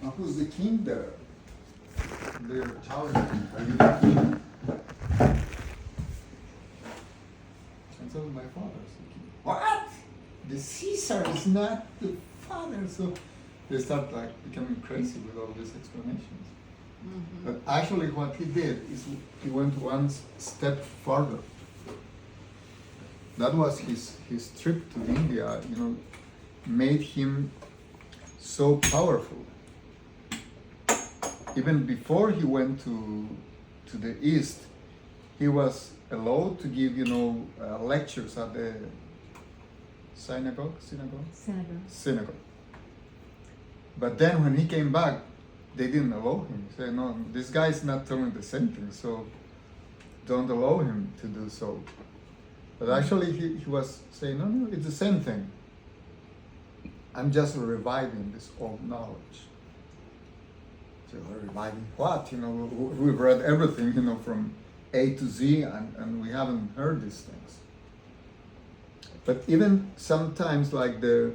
Who's the king there? They're challenging. Are you the king? And so my father is the king. What? The Caesar is not the father. So they start like becoming crazy with all these explanations. Mm-hmm. But actually what he did is he went one step further. That was his trip to India, made him so powerful. Even before he went to the East, he was allowed to give, lectures at the synagogue. But then when he came back, they didn't allow him. He said, no, this guy is not telling the same thing, so don't allow him to do so. But actually he was saying, no, it's the same thing. I'm just reviving this old knowledge. So reviving what? We've read everything, from A to Z, and we haven't heard these things. But even sometimes, like the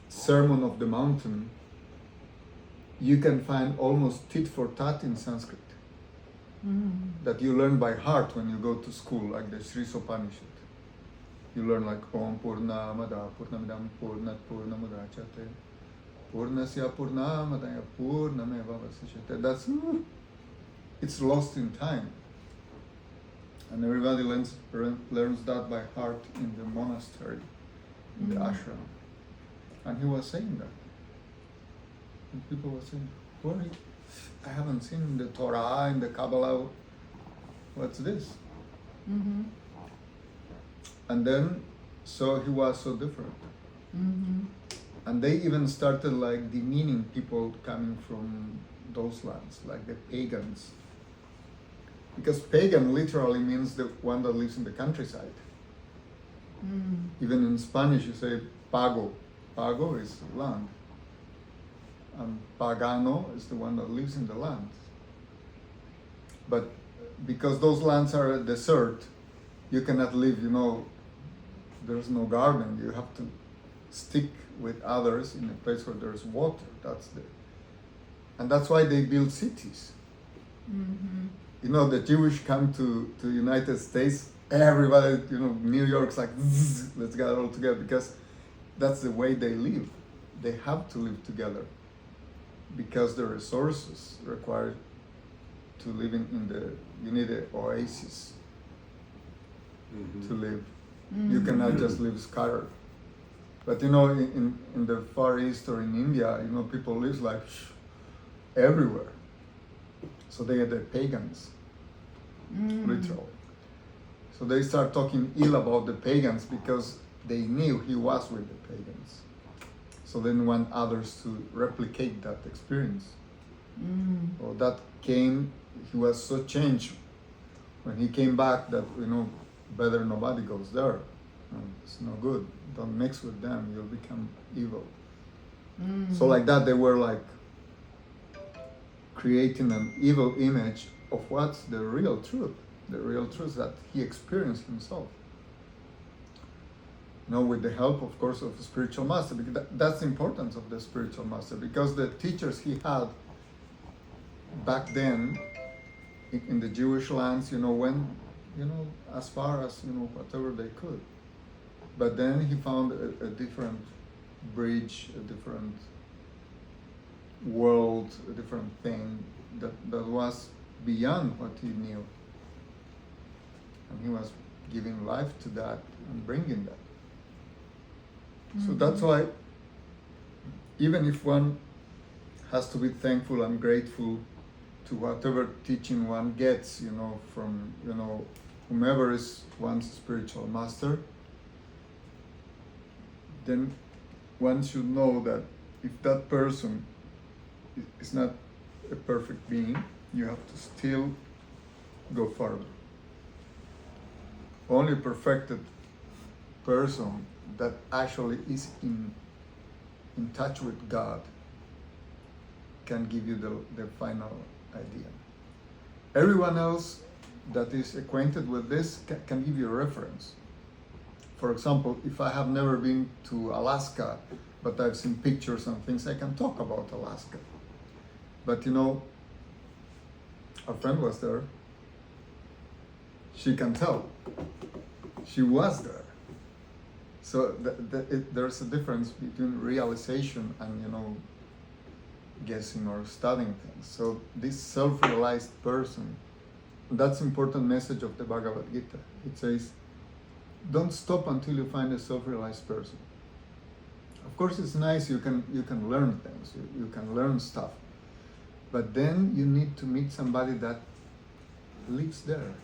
Sermon of the Mountain, you can find almost tit for tat in Sanskrit. That you learn by heart when you go to school, like the Sri Sopanishad. You learn like Om Purnamada Purnamidam Purnat Purnamudachyate Purnasya Purnamadaya Purnameva Vasishyate. That's it's lost in time. And everybody learns that by heart in the monastery, in the ashram. And he was saying that. And people were saying, well, I haven't seen the Torah and the Kabbalah. What's this? Mm-hmm. And then, so he was so different. Mm-hmm. And they even started like demeaning people coming from those lands, like the pagans. Because pagan literally means the one that lives in the countryside. Even in Spanish you say pago. Pago is land. And pagano is the one that lives in the land. But because those lands are a desert, you cannot live, there's no garden. You have to stick with others in a place where there's water. And that's why they build cities. Mm-hmm. The Jewish come to United States, everybody, New York's like, let's get all together, because that's the way they live. They have to live together because the resources required to live you need an oasis to live. Mm-hmm. You cannot just live scattered. But in the Far East or in India, people live like everywhere. So they are the pagans, literally. So they start talking ill about the pagans because they knew he was with the pagans. So they didn't want others to replicate that experience. Well, that came, he was so changed when he came back that, better nobody goes there. It's no good. Don't mix with them, you'll become evil. So like that, they were like creating an evil image of what's the real truth. The real truth that he experienced himself. With the help, of course, of the spiritual master, because that's the importance of the spiritual master, because the teachers he had back then in the Jewish lands, went, as far as, whatever they could. But then he found a different bridge, a different world, a different thing that was beyond what he knew. And he was giving life to that and bringing that. So that's why, even if one has to be thankful and grateful to whatever teaching one gets, from, whomever is one's spiritual master, then one should know that if that person is not a perfect being, you have to still go further. Only a perfected person that actually is in touch with God can give you the final idea. Everyone else that is acquainted with this can give you a reference. For example, if I have never been to Alaska, but I've seen pictures and things, I can talk about Alaska. But you know, our friend was there. She can tell. She was there. So there's a difference between realization and, you know, guessing or studying things. So this self-realized person, that's important message of the Bhagavad Gita. It says, don't stop until you find a self-realized person. Of course, it's nice, you can learn things, you can learn stuff. But then you need to meet somebody that lives there.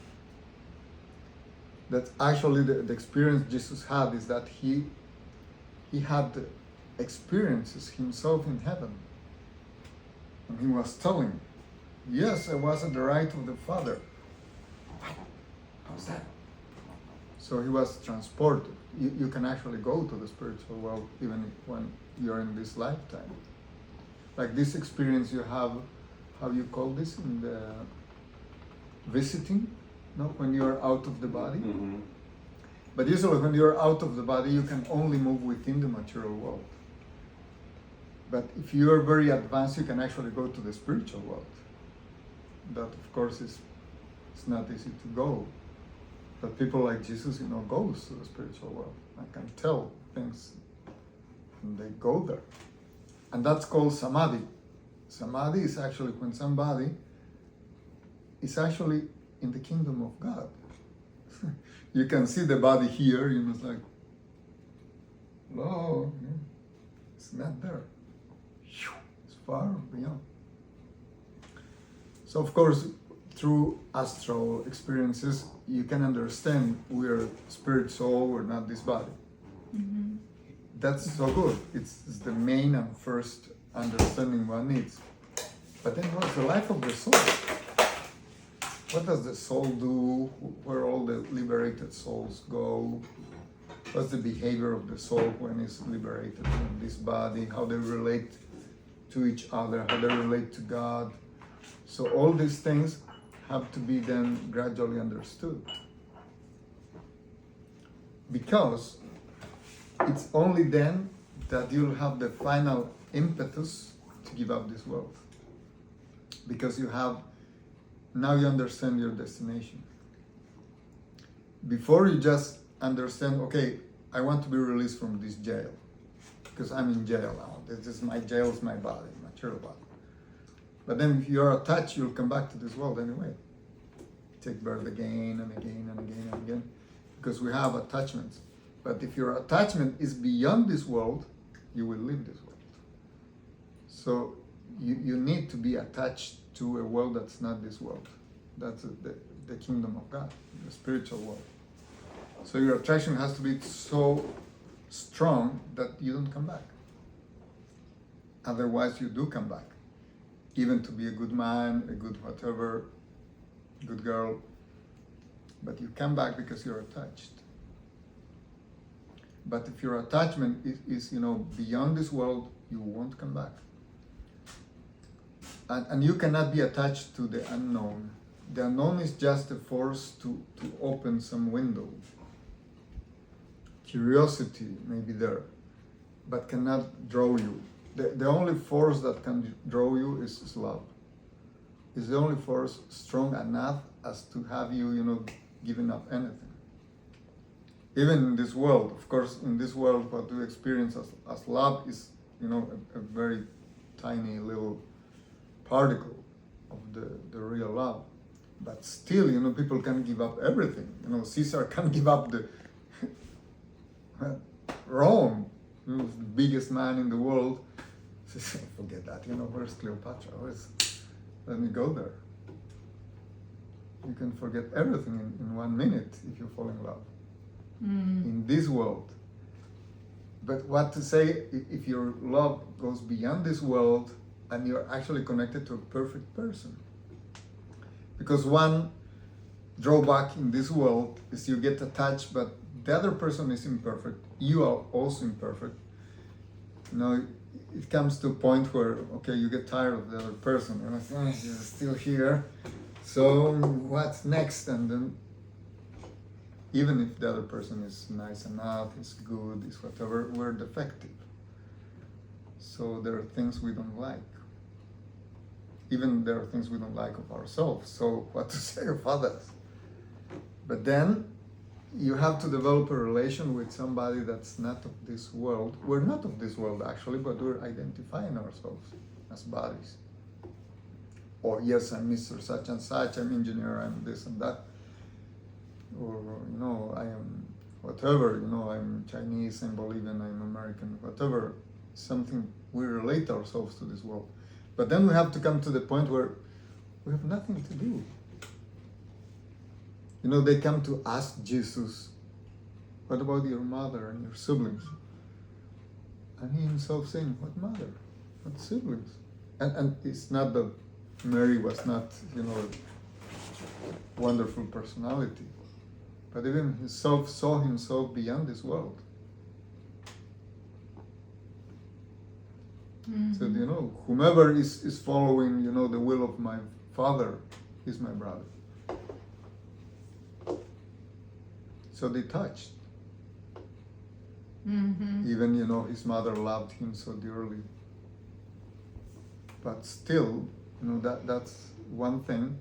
That's actually the experience Jesus had, is that he had experiences himself in heaven. And he was telling, yes, I was at the right of the Father. What? How's that? So he was transported. You can actually go to the spiritual world even when you're in this lifetime. Like this experience you have, how you call this, in the visiting, no? When you're out of the body. Mm-hmm. But usually when you're out of the body, you can only move within the material world. But if you are very advanced, you can actually go to the spiritual world. That, of course, it's not easy to go. But people like Jesus, you know, goes to the spiritual world. I can tell things, and they go there. And that's called samadhi. Samadhi is actually when somebody is actually in the kingdom of God. You can see the body here, you know, it's like, hello, it's not there. It's far beyond. So of course, through astral experiences, you can understand we're spirit, soul, we're not this body. Mm-hmm. That's so good. It's the main and first understanding one needs. But then what's the life of the soul? What does the soul do? Where all the liberated souls go? What's the behavior of the soul when it's liberated from this body? How they relate to each other? How they relate to God? So all these things have to be then gradually understood. Because it's only then that you'll have the final impetus to give up this world. Because now you understand your destination. Before you just understand, okay, I want to be released from this jail. Because I'm in jail now. This is my jail, is my body, material body. But then if you're attached, you'll come back to this world anyway. Take birth again and again and again and again. Because we have attachments. But if your attachment is beyond this world, you will leave this world. So you need to be attached to a world that's not this world. That's the kingdom of God, the spiritual world. So your attraction has to be so strong that you don't come back. Otherwise you do come back. Even to be a good man, a good whatever, good girl. But you come back because you're attached. But if your attachment is beyond this world, you won't come back. And you cannot be attached to the unknown. The unknown is just a force to open some window. Curiosity may be there, but cannot draw you. The only force that can draw you is love. It's the only force strong enough as to have you, giving up anything. Even in this world, of course, in this world, what we experience as love is, a very tiny little particle of the real love. But still, people can give up everything. Caesar can give up the Rome, the biggest man in the world. Forget that, where's Cleopatra? Let me go there. You can forget everything in 1 minute if you fall in love. In this world. But what to say if your love goes beyond this world and you're actually connected to a perfect person? Because one drawback in this world is you get attached, but the other person is imperfect. You are also imperfect. It comes to a point where, okay, you get tired of the other person. You're like, you're still here. So what's next? And then, even if the other person is nice enough, is good, is whatever, we're defective. So there are things we don't like. even there are things we don't like of ourselves, so what to say of others? But then you have to develop a relation with somebody that's not of this world. We're not of this world actually, but we're identifying ourselves as bodies. Or yes, I'm Mr. Such and Such, I'm engineer, I'm this and that. Or, you know, I am whatever, you know, I'm Chinese, I'm Bolivian, I'm American, whatever, something, we relate ourselves to this world. But then we have to come to the point where we have nothing to do. You know, they come to ask Jesus, what about your mother and your siblings? And he himself saying, what mother? What siblings? And it's not that Mary was not, you know, wonderful personality. But even himself saw himself beyond this world. Mm-hmm. So, you know, whomever is following, you know, the will of my Father is my brother. So they touched. Mm-hmm. Even, you know, his mother loved him so dearly. But still, you know, that's one thing.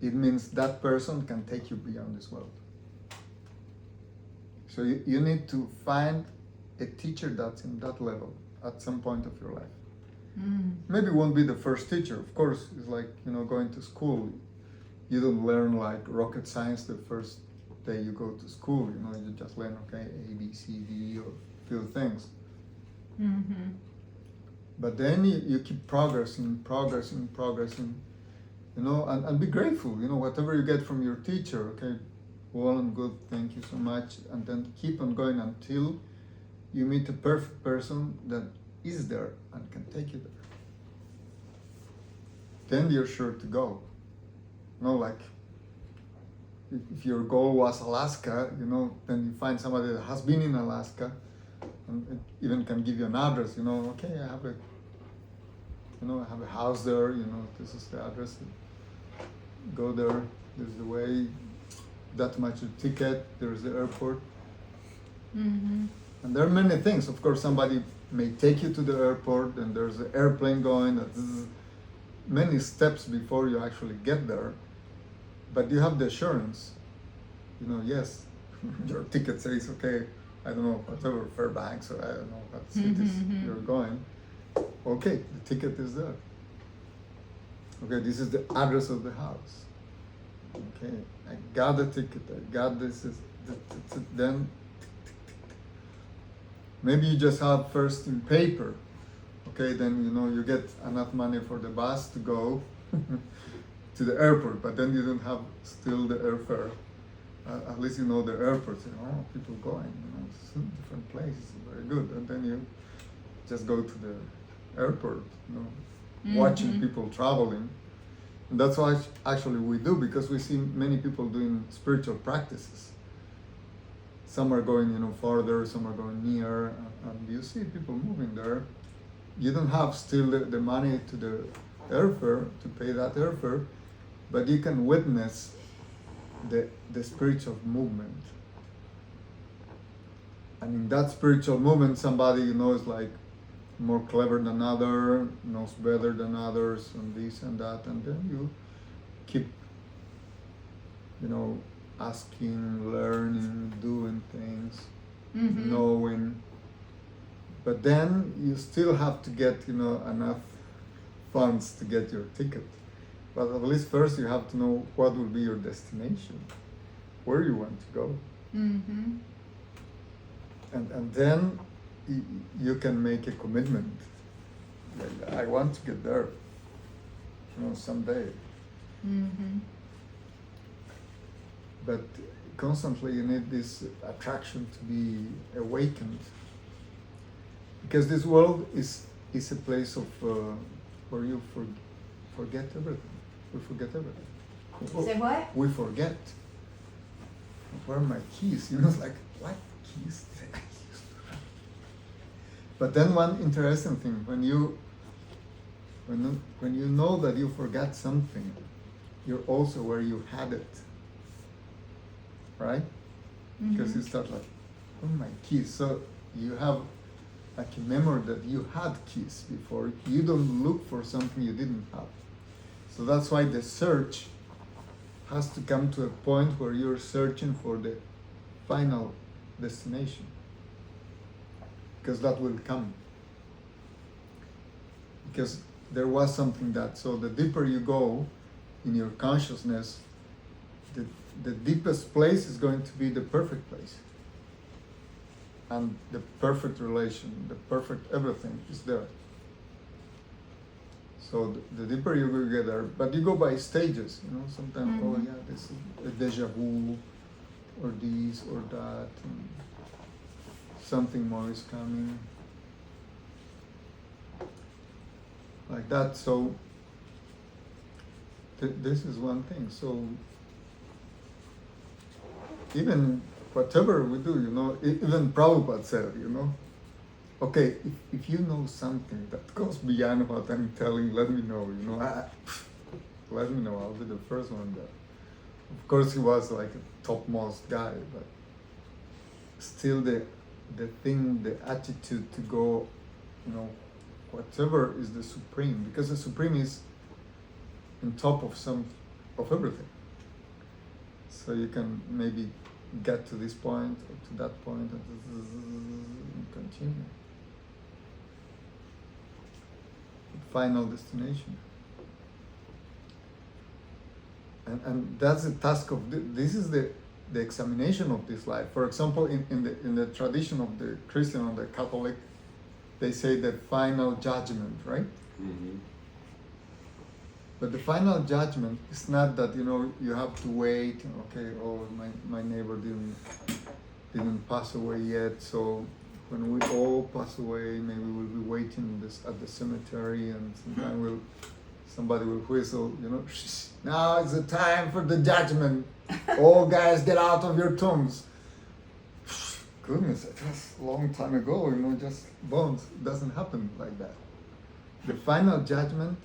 It means that person can take you beyond this world. So you need to find a teacher that's in that level at some point of your life. Mm. Maybe it won't be the first teacher. Of course, it's like, you know, going to school. You don't learn like rocket science the first day you go to school. You know, you just learn, okay, A, B, C, D, or a few things. Mm-hmm. But then you keep progressing, you know, and be grateful, you know, whatever you get from your teacher, okay, well and good, thank you so much, and then keep on going until you meet a perfect person that is there and can take you there. Then you're sure to go. You know, like, if your goal was Alaska, you know, then you find somebody that has been in Alaska, and it even can give you an address, you know, okay, I have a house there, you know, this is the address, go there, there's the way, that much a ticket, there's the airport. Mm-hmm. And there are many things. Of course, somebody may take you to the airport, and there's an airplane going, that's many steps before you actually get there. But you have the assurance, you know, yes, your ticket says, okay, I don't know, whatever, Fairbanks, or I don't know what cities you're going. Okay, the ticket is there. Okay, this is the address of the house. Okay, I got the ticket, I got this, then maybe you just have first in paper. Okay, then, you know, you get enough money for the bus to go to the airport, but then you don't have still the airfare. At least you know the airport, you know, people going, you know, it's in different places, very good. And then you just go to the airport, you know, watching people traveling. And that's what actually we do, because we see many people doing spiritual practices. Some are going, you know, farther, some are going near, and you see people moving there. You don't have still the money to the airfare, to pay that airfare, but you can witness the spiritual movement. And in that spiritual movement, somebody, you know, is like more clever than other, knows better than others, and this and that, and then you keep, you know, asking, learning, doing things, knowing. But then you still have to get, you know, enough funds to get your ticket. But at least first you have to know what will be your destination, where you want to go. Mm-hmm. And then you can make a commitment. Like, I want to get there, you know, someday. Mm-hmm. But constantly you need this attraction to be awakened. Because this world is a place of where you forget everything. We forget everything. Say what? We forget. Where are my keys? You know, it's like, what keys did I use to have? But then one interesting thing, when you know that you forgot something, you're also where you had it. Right? Because you start like, oh, my keys. So you have like a memory that you had keys before. You don't look for something you didn't have. So that's why the search has to come to a point where you're searching for the final destination, because that will come. Because there was something that, so the deeper you go in your consciousness, the deepest place is going to be the perfect place. And the perfect relation, the perfect everything is there. So the deeper you will get there, but you go by stages, you know, sometimes, oh yeah, this is a deja vu, or this, or that, and something more is coming. Like that, so this is one thing. So even whatever we do, you know, even Prabhupada said, you know, okay, if you know something that goes beyond what I'm telling, let me know, you know, let me know, I'll be the first one there. Of course, he was like a topmost guy, but still the thing, the attitude to go, you know, whatever is the supreme, because the supreme is on top of everything. So you can maybe get to this point or to that point and continue. Final destination. And that's the task of this is the examination of this life. For example, in the tradition of the Christian or the Catholic, they say the final judgment, right? Mm-hmm. But the final judgment is not that, you know, you have to wait, okay, oh, my neighbor didn't pass away yet, so when we all pass away, maybe we'll be waiting at the cemetery, and sometime somebody will whistle, you know, now is the time for the judgment. All guys, get out of your tombs. Goodness, that was a long time ago, you know, just bones. It doesn't happen like that. The final judgment,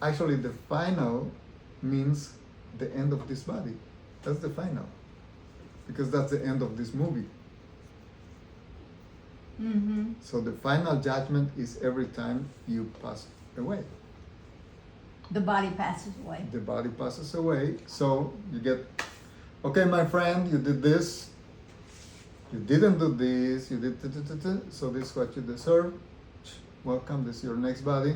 actually the final means the end of this body. That's the final. Because that's the end of this movie. Mm-hmm. So the final judgment is every time you pass away. The body passes away. The body passes away, so you get, okay, my friend, you did this, you didn't do this, you did, so this is what you deserve. Welcome, this is your next body.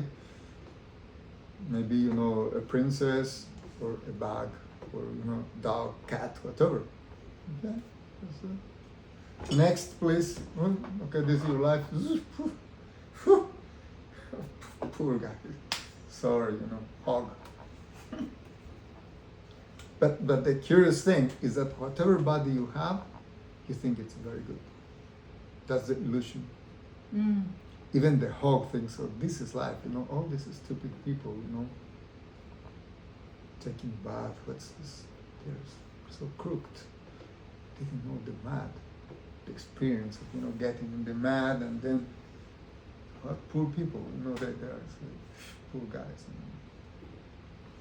Maybe, you know, a princess, or a bag, or, you know, dog, cat, whatever. Okay, that's it. Next, please. Okay, this is your life. Poor guy. Sorry, you know, hog. But the curious thing is that whatever body you have, you think it's very good. That's the illusion. Mm. Even the hog thinks, oh, this is life, you know, all these stupid people, you know, taking bath, what's this? They're so crooked. Didn't know the mad, the experience of, you know, getting in the mad, and then, what poor people, you know, they're poor guys. You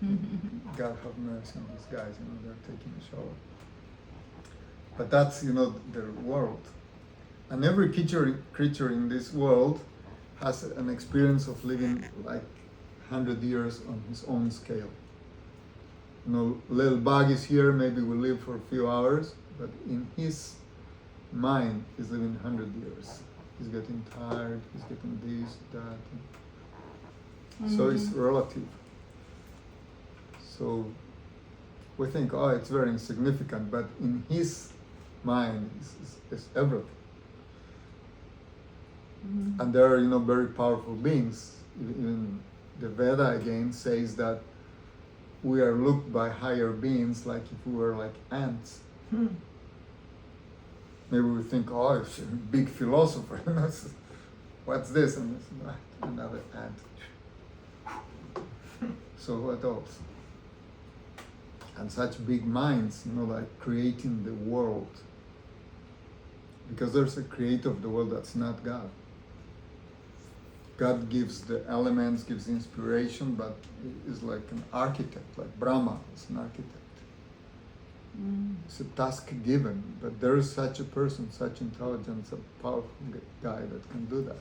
know. God have mercy on these guys, you know, they're taking a shower. But that's, you know, their world. And every creature in this world has an experience of living like 100 years on his own scale. You know, little bug is here, maybe will live for a few hours, but in his mind, he's living 100 years. He's getting tired, he's getting this, that. So it's relative. So we think, oh, it's very insignificant, but in his mind, it's everything. And there are, you know, very powerful beings. Even the Veda again says that we are looked by higher beings like if we were like ants. Maybe we think, oh, it's a big philosopher. What's this? And it's another ant. So what else? And such big minds, you know, like creating the world. Because there's a creator of the world that's not God. God gives the elements, gives inspiration, but is like an architect, like Brahma is an architect. It's a task given, but there is such a person, such intelligence, a powerful guy that can do that.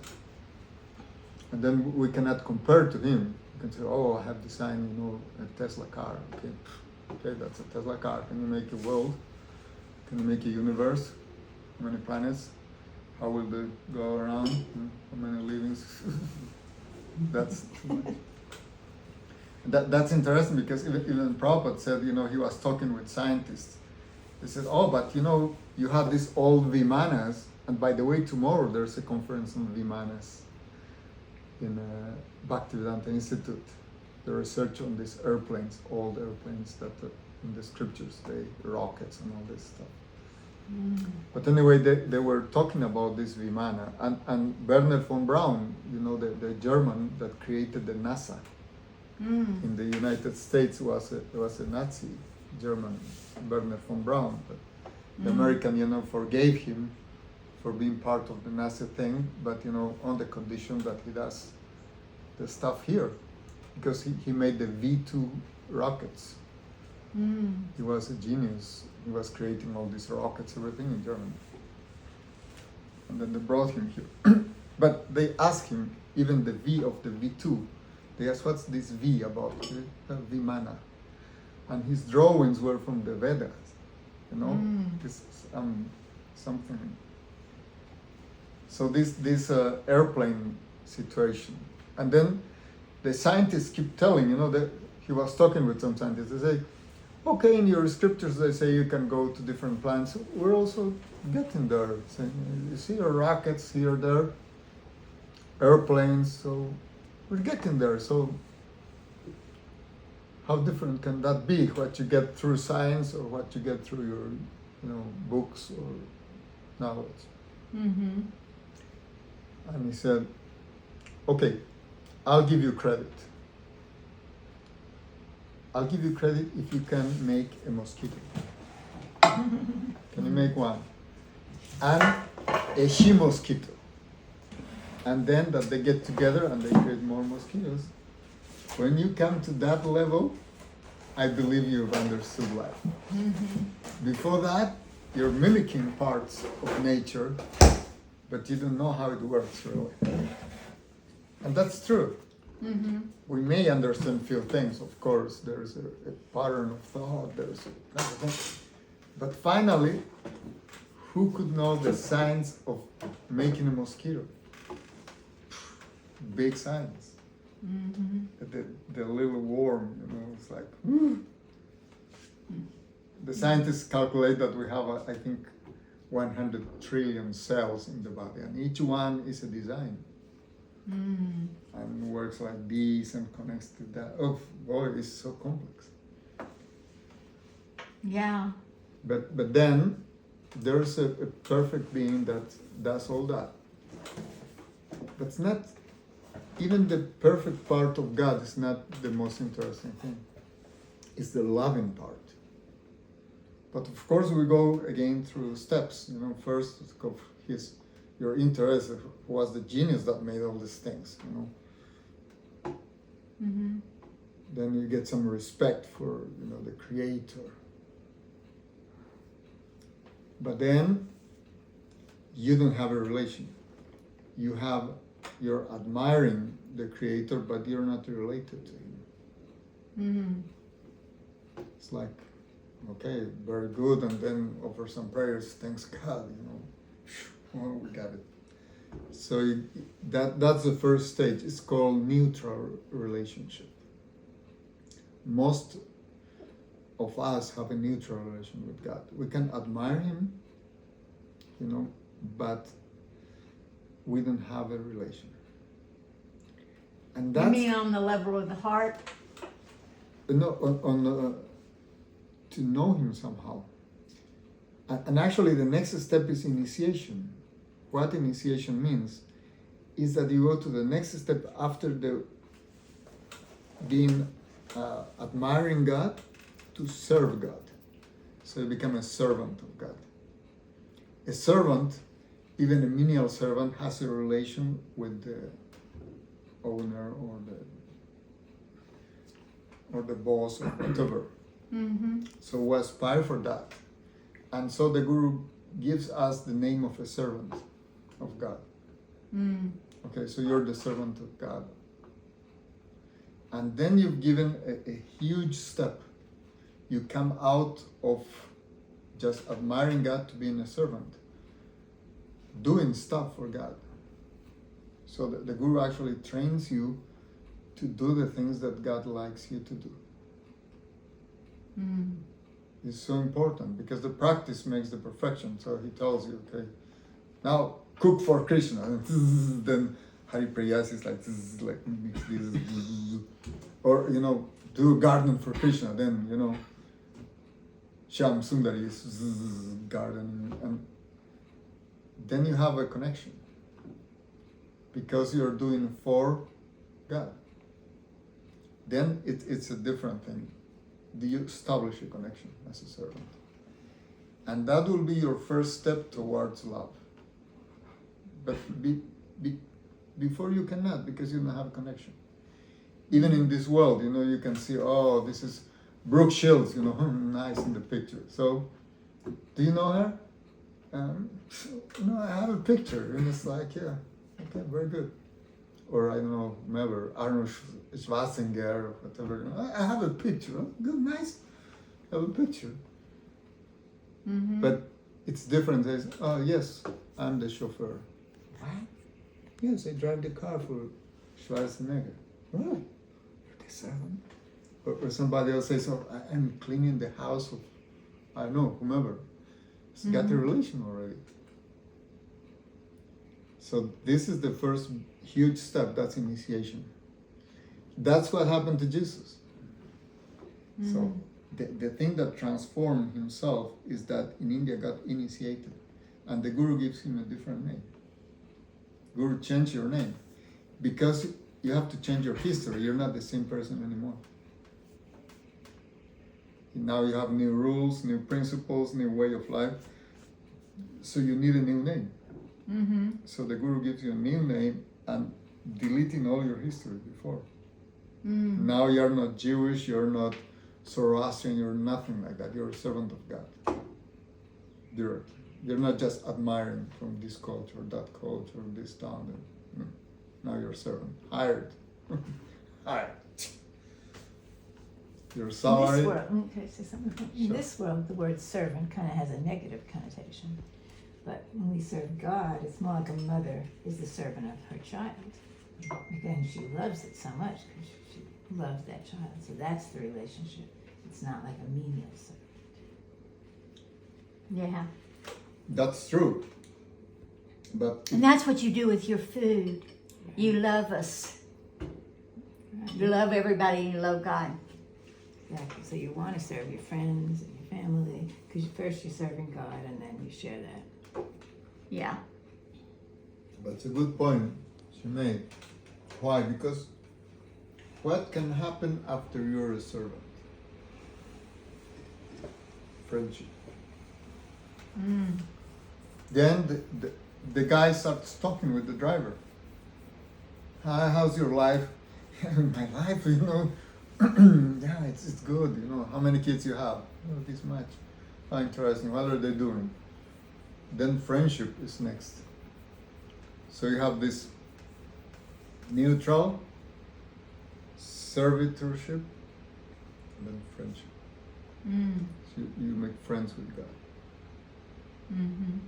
And then we cannot compare to him. You can say, oh, I have designed, a Tesla car. Okay, that's a Tesla car. Can you make a world? Can you make a universe? How many planets? How will they go around? How many livings? That's too much. That's interesting because even Prabhupada said, he was talking with scientists. They said, oh, but you have these old Vimanas, and by the way, tomorrow there's a conference on Vimanas in Bhaktivedanta Institute. The research on these airplanes, old airplanes that in the scriptures, rockets and all this stuff. But anyway, they were talking about this Vimana, and Werner von Braun, the German that created the NASA in the United States was a Nazi German, Werner von Braun, but the American, forgave him for being part of the NASA thing, but on the condition that he does the stuff here, because he made the V2 rockets. He was a genius. He was creating all these rockets, everything in Germany. And then they brought him here. But they asked him, even the V of the V2, they asked, what's this V about? Vimana. And his drawings were from the Vedas, This something. So this airplane situation. And then the scientists keep telling, that he was talking with some scientists, they say, okay, in your scriptures they say you can go to different planets. We're also getting there. So, you see your rockets here, there, airplanes, so we're getting there. So how different can that be? What you get through science or what you get through your, books or knowledge? Mm-hmm. And he said, okay, I'll give you credit. I'll give you credit if you can make a mosquito. Can you make one? And a she-mosquito. And then that they get together and they create more mosquitoes. When you come to that level, I believe you've understood life. Before that, you're mimicking parts of nature, but you don't know how it works really. And that's true. We may understand few things, of course. There's a pattern of thought, there's everything. But finally, who could know the science of making a mosquito? Big science. The little worm, it's like, The scientists calculate that we have, I think, 100 trillion cells in the body, and each one is a design. And works like this and connects to that. Oh boy, it's so complex. Yeah. But then there's a perfect being that does all that. But it's not, even the perfect part of God is not the most interesting thing. It's the loving part. But of course we go again through steps. First your interest, who was the genius that made all these things, Then you get some respect for, the creator. But then you don't have a relation. You're admiring the creator, but you're not related to him. It's like, okay, very good, and then offer some prayers, thanks God, Well, we got it. So that's the first stage. It's called neutral relationship. Most of us have a neutral relation with God. We can admire him, but we don't have a relation. And that's, You mean on the level of the heart? No, to know him somehow. And actually the next step is initiation. What initiation means is that you go to the next step after being admiring God, to serve God. So you become a servant of God. A servant, even a menial servant, has a relation with the owner or the boss or whatever. Mm-hmm. So we aspire for that. And so the Guru gives us the name of a servant of God. Mm. Okay, so you're the servant of God. And then you've given a huge step. You come out of just admiring God to being a servant, doing stuff for God. So the Guru actually trains you to do the things that God likes you to do. Mm. It's so important because the practice makes the perfection. So he tells you, okay, now cook for Krishna. And then Hari Prayas is like mix this. Or, do a garden for Krishna. Then, Shyam Sundari is gardening. And then you have a connection. Because you're doing for God. Then it's a different thing. Do you establish a connection as a servant? And that will be your first step towards love. But before you cannot, because you don't have a connection. Even in this world, you can see, oh, this is Brooke Shields, nice in the picture. So, do you know her? No, I have a picture. And it's like, yeah, okay, very good. Or I don't know, whomever, Arnold Schwarzenegger or whatever. I have a picture. Oh, good, nice. I have a picture. Mm-hmm. But it's different. It's, oh, yes, I'm the chauffeur. What? Yes, I drive the car for Schwarzenegger. Really? You're the servant? Or somebody else says, oh, I'm cleaning the house of, I don't know, whomever. It's got a relation already. So this is the first huge step, that's initiation. That's what happened to Jesus. So the thing that transformed himself is that in India got initiated. And the Guru gives him a different name. Guru, change your name. Because you have to change your history. You're not the same person anymore. Now you have new rules, new principles, new way of life. So you need a new name. Mm-hmm. So the Guru gives you a new name and deleting all your history before. Mm. Now you're not Jewish, you're not Zoroastrian, you're nothing like that. You're a servant of God. You're not just admiring from this culture, that culture, this town. No. Now you're a servant. Hired. Hired. Your salary. In this world, can I say something? In Sure. this world, the word servant kind of has a negative connotation. But when we serve God, it's more like a mother is the servant of her child. Again, she loves it so much because she loves that child. So that's the relationship. It's not like a menial servant. Yeah. That's true. But And that's what you do with your food. You love us. You love everybody and you love God. Exactly. So you want to serve your friends and your family because first you're serving God and then you share that. Yeah. That's a good point she made. Why? Because what can happen after you're a servant? Friendship. Mm. Then the guy starts talking with the driver. Hi, how's your life? My life, yeah, it's good. How many kids you have? Oh, this much. How interesting. What are they doing? Then friendship is next. So you have this neutral, servitorship, and then friendship. Mm. So you make friends with God. Mm-hmm.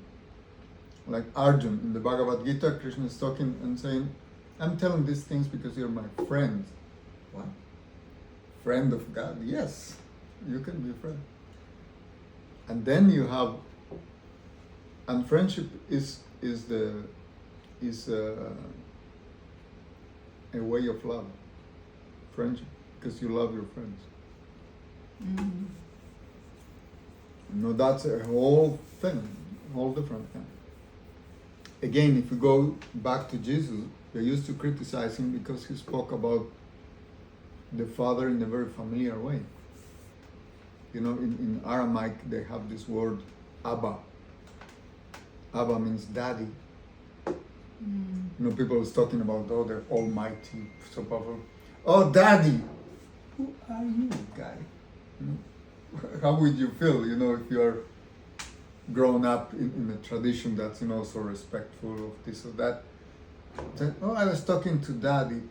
Like Arjun in the Bhagavad Gita, Krishna is talking and saying, I'm telling these things because you're my friend. What? Friend of God? Yes, you can be a friend. And then you have, and friendship is a way of love. Friendship, because you love your friends. Mm-hmm. That's a whole thing, whole different thing. Again, if we go back to Jesus, they used to criticize him because he spoke about the Father in a very familiar way. In Aramaic, they have this word, Abba. Abba means daddy. Mm. People is talking about, oh, the Almighty, so powerful. Oh, daddy! Who are you, guy? how would you feel, if you are grown up in a tradition that's, so respectful of this or that? Then, oh, I was talking to daddy.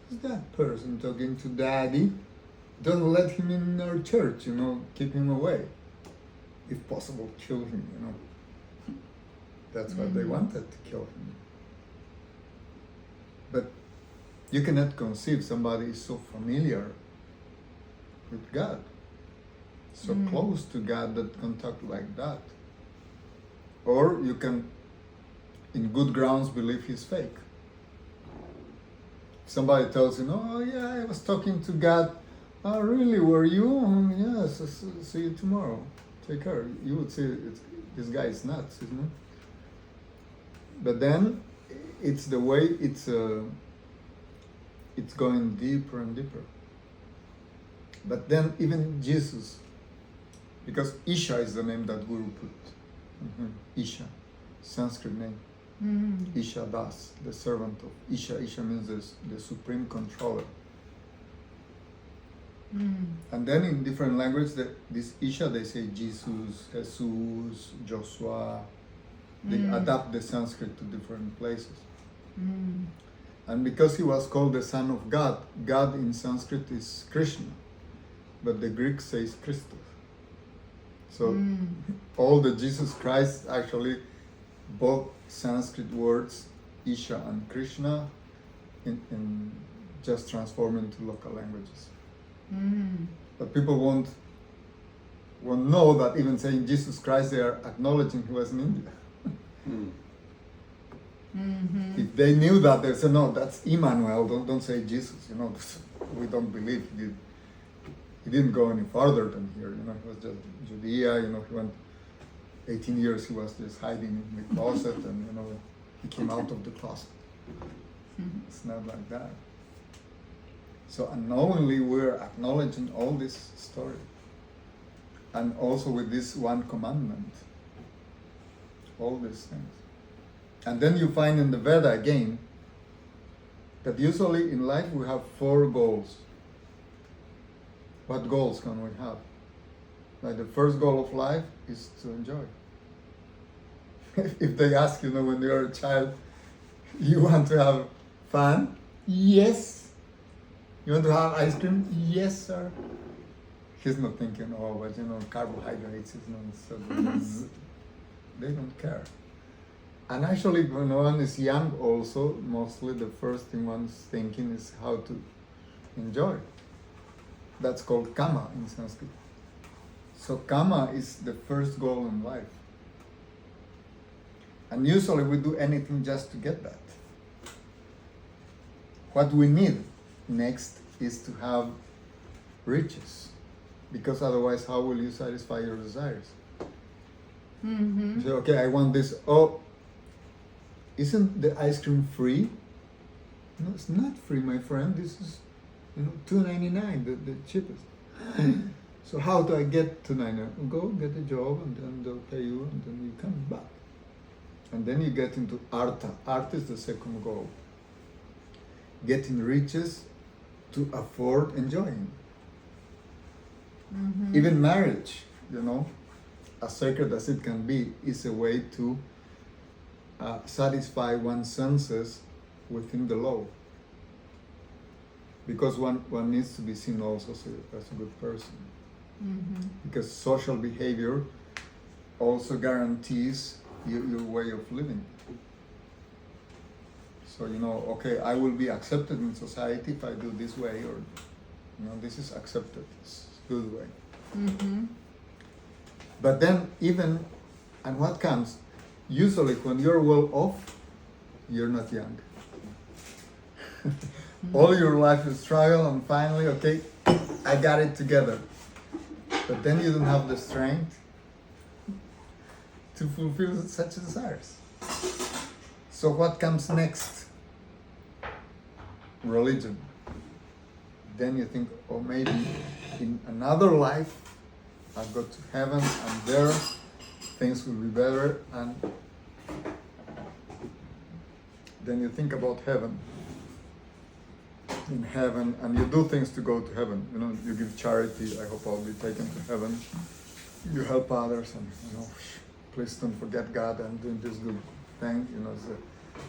Who's that person talking to daddy? Don't let him in our church, keep him away. If possible, kill him, That's what they wanted, to kill him. But you cannot conceive somebody is so familiar with God, so close to God that can talk like that. Or you can, in good grounds, believe he's fake. Somebody tells you, oh yeah, I was talking to God. Oh really, were you? Yes, see you tomorrow. Take care. You would say, this guy is nuts, isn't it? But then, it's the way it's going deeper and deeper. But then even Jesus, because Isha is the name that Guru put. Isha, Sanskrit name. Isha Das, the servant of Isha. Isha means the supreme controller. And then in different languages, this Isha, they say Jesus, Jesus, Joshua. They adapt the Sanskrit to different places. And because he was called the son of God, God in Sanskrit is Krishna, but the Greek says Christos. So all the Jesus Christ, actually, both Sanskrit words, Isha and Krishna, in just transform into local languages. But people won't know that even saying Jesus Christ, they are acknowledging he was in India. If they knew that, they say, no, that's Emmanuel, don't say Jesus, we don't believe he didn't go any farther than here, he was just Judea, he went 18 years, he was just hiding in the closet, and he came out of the closet. It's not like that. So unknowingly we're acknowledging all this story, and also with this one commandment, all these things. And then you find in the Veda again that usually in life we have 4 goals. What goals can we have? Like the first goal of life is to enjoy. If they ask, when you're a child, you want to have fun? Yes. You want to have ice cream? Yes, sir. He's not thinking, oh, but carbohydrates is not so good. They don't care. And actually, when one is young also, mostly the first thing one's thinking is how to enjoy. That's called kama in Sanskrit. So kama is the first goal in life. And usually we do anything just to get that. What we need next is to have riches. Because otherwise, how will you satisfy your desires? You say, okay, I want this. Oh, isn't the ice cream free? No, it's not free, my friend. This is, $2.99, the cheapest. So how do I get to $2.99? Go get a job, and then they'll pay you, and then you come back. And then you get into artha. Artha is the second goal. Getting riches to afford enjoying. Even marriage, as sacred as it can be, is a way to satisfy one's senses within the law. Because one needs to be seen also as a good person. Because social behavior also guarantees your way of living. So, okay, I will be accepted in society if I do this way, or, this is accepted, it's a good way. But then and what comes, usually when you're well off, you're not young. All your life is struggle, and finally, okay, I got it together. But then you don't have the strength to fulfill such desires. So what comes next? Religion. Then you think, oh, maybe in another life I'll go to heaven, and there things will be better. And then you think about heaven. in heaven, and you do things to go to heaven. You know, you give charity. I hope I'll be taken to heaven. You help others, and you know, please don't forget God. I'm doing this good thing. You know, it's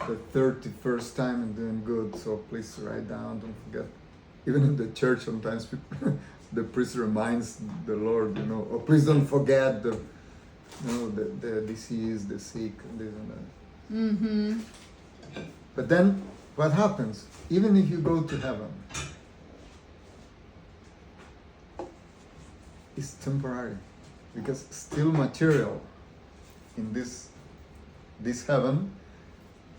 the 31st time I'm doing good. So please write down. Don't forget. Even in the church, sometimes people, the priest reminds the Lord. You know, oh, please don't forget the, you know, the disease, the sick, and this and that. Mm-hmm. But then, what happens? Even if you go to heaven, it's temporary, because still material in this heaven,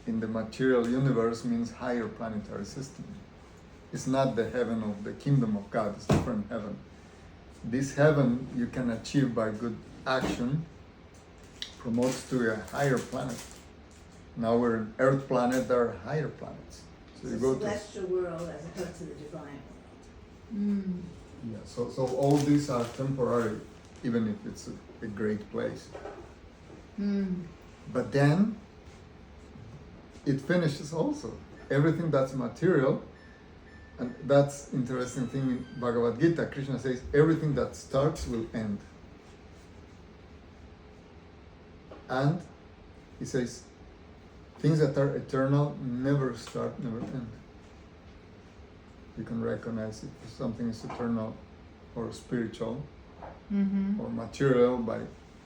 in the material universe, means higher planetary system. It's not the heaven of the kingdom of God, it's different heaven. This heaven you can achieve by good action, promotes to a higher planet. Now we're an Earth planet, there are higher planets. So you go the to celestial world as opposed to the divine world. Mm. yeah. So all these are temporary, even if it's a great place. Mm. But then it finishes also. Everything that's material, and that's interesting thing in Bhagavad Gita. Krishna says everything that starts will end. And he says things that are eternal never start, never end. You can recognize if something is eternal or spiritual Mm-hmm. or material by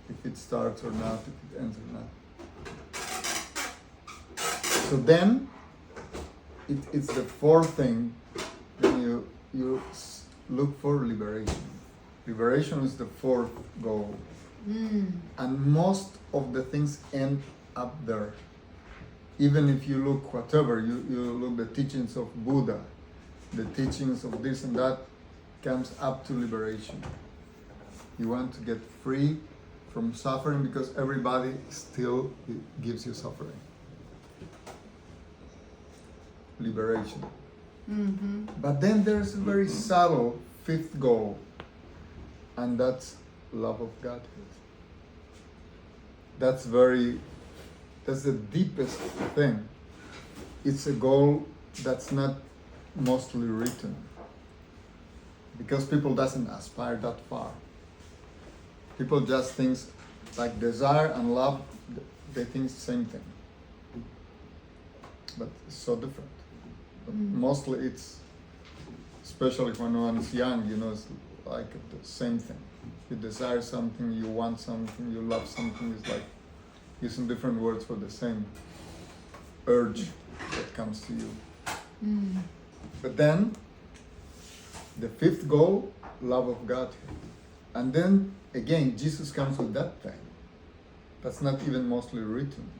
if it starts or not, if it ends or not. So then, it's the fourth thing when you look for liberation. Liberation is the fourth goal. Mm. And most of the things end up there. Even if you look whatever, you look the teachings of Buddha, the teachings of this and that, comes up to liberation. You want to get free from suffering because everybody still gives you suffering. Liberation. Mm-hmm. But then there's a very subtle fifth goal, and that's love of Godhead. That's the deepest thing. It's a goal that's not mostly written, because people doesn't aspire that far. People just think like desire and love, they think the same thing. But it's so different. But mostly it's, especially when one's young, you know, it's like the same thing. You desire something, you want something, you love something, it's like using different words for the same urge that comes to you. Mm. But then, the fifth goal, love of God. And then, again, Jesus comes with that thing. That's not even mostly written.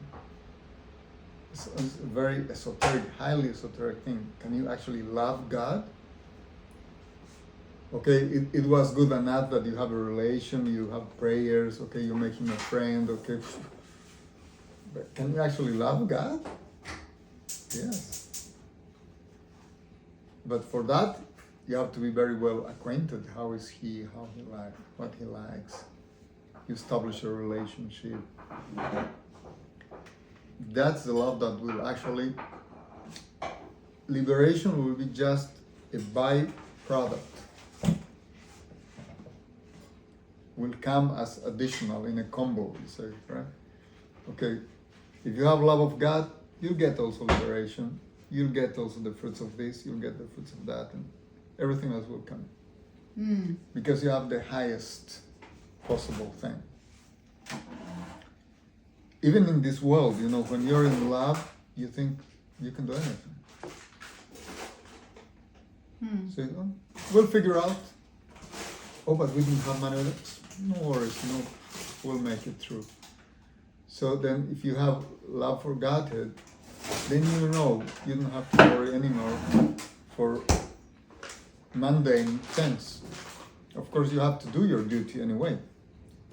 It's a very esoteric, highly esoteric thing. Can you actually love God? Okay, it was good enough that you have a relation, you have prayers, okay, you're making a friend, okay. But can you actually love God? Yes. But for that, you have to be very well acquainted. How is he, how he likes, what he likes. You establish a relationship. That's the love that will actually, liberation will be just a byproduct. Will come as additional in a combo, you say, right? Okay, if you have love of God, you'll get also liberation. You'll get also the fruits of this, you'll get the fruits of that, and everything else will come. Mm. Because you have the highest possible thing. Even in this world, you know, when you're in love, you think you can do anything. Mm. So, we'll figure out. Oh, but we didn't have money. No worries, no, we'll make it through. So then, if you have love for Godhead, then you know you don't have to worry anymore for mundane things. Of course, you have to do your duty anyway.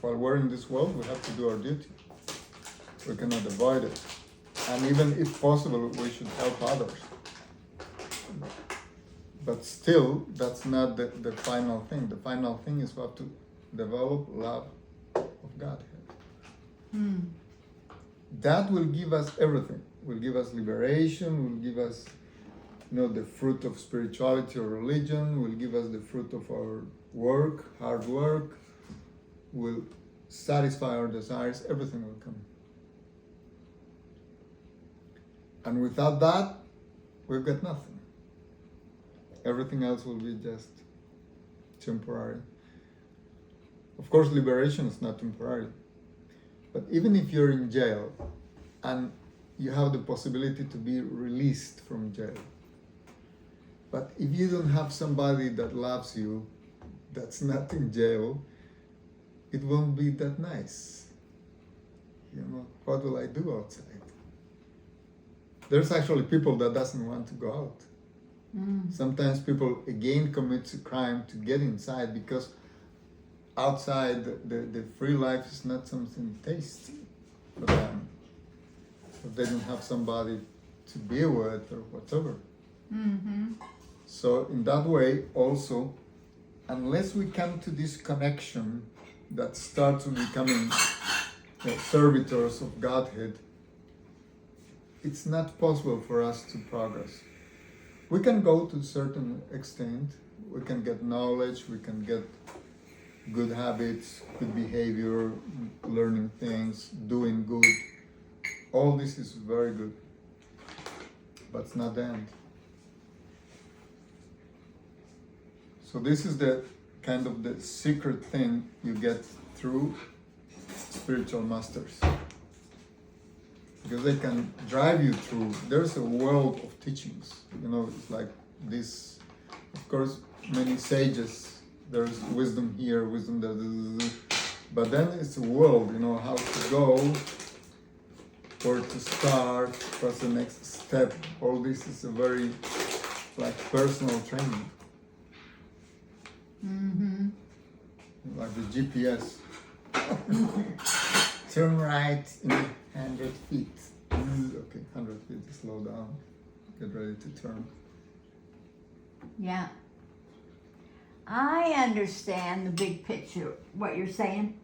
While we're in this world, we have to do our duty. We cannot avoid it. And even if possible, we should help others. But still, that's not the final thing. The final thing is we have to develop love of Godhead. Mm. That will give us everything. Will give us liberation, will give us the fruit of spirituality or religion, will give us the fruit of our work, hard work, will satisfy our desires, everything will come. And without that, we've got nothing. Everything else will be just temporary. Of course, liberation is not temporary. But even if you're in jail and you have the possibility to be released from jail, but if you don't have somebody that loves you, that's not in jail, it won't be that nice. What will I do outside? There's actually people that doesn't want to go out. Sometimes people again commit a crime to get inside because outside the free life is not something tasty for them. If they don't have somebody to be with or whatever. So in that way also, unless we come to this connection that starts with becoming servitors of Godhead, it's not possible for us to progress. We can go to a certain extent, we can get knowledge, we can get good habits, good behavior, learning things, doing good. All this is very good, but it's not the end. So this is the kind of the secret thing you get through spiritual masters. Because they can drive you through. There's a world of teachings. It's like this. Of course, many sages. There's wisdom here, wisdom there. But then it's a world. How to go, where to start, what's the next step. All this is a very personal training. Like the GPS. Turn right in 100 feet. Okay, 100 feet, slow down. Get ready to turn. Yeah. I understand the big picture, what you're saying.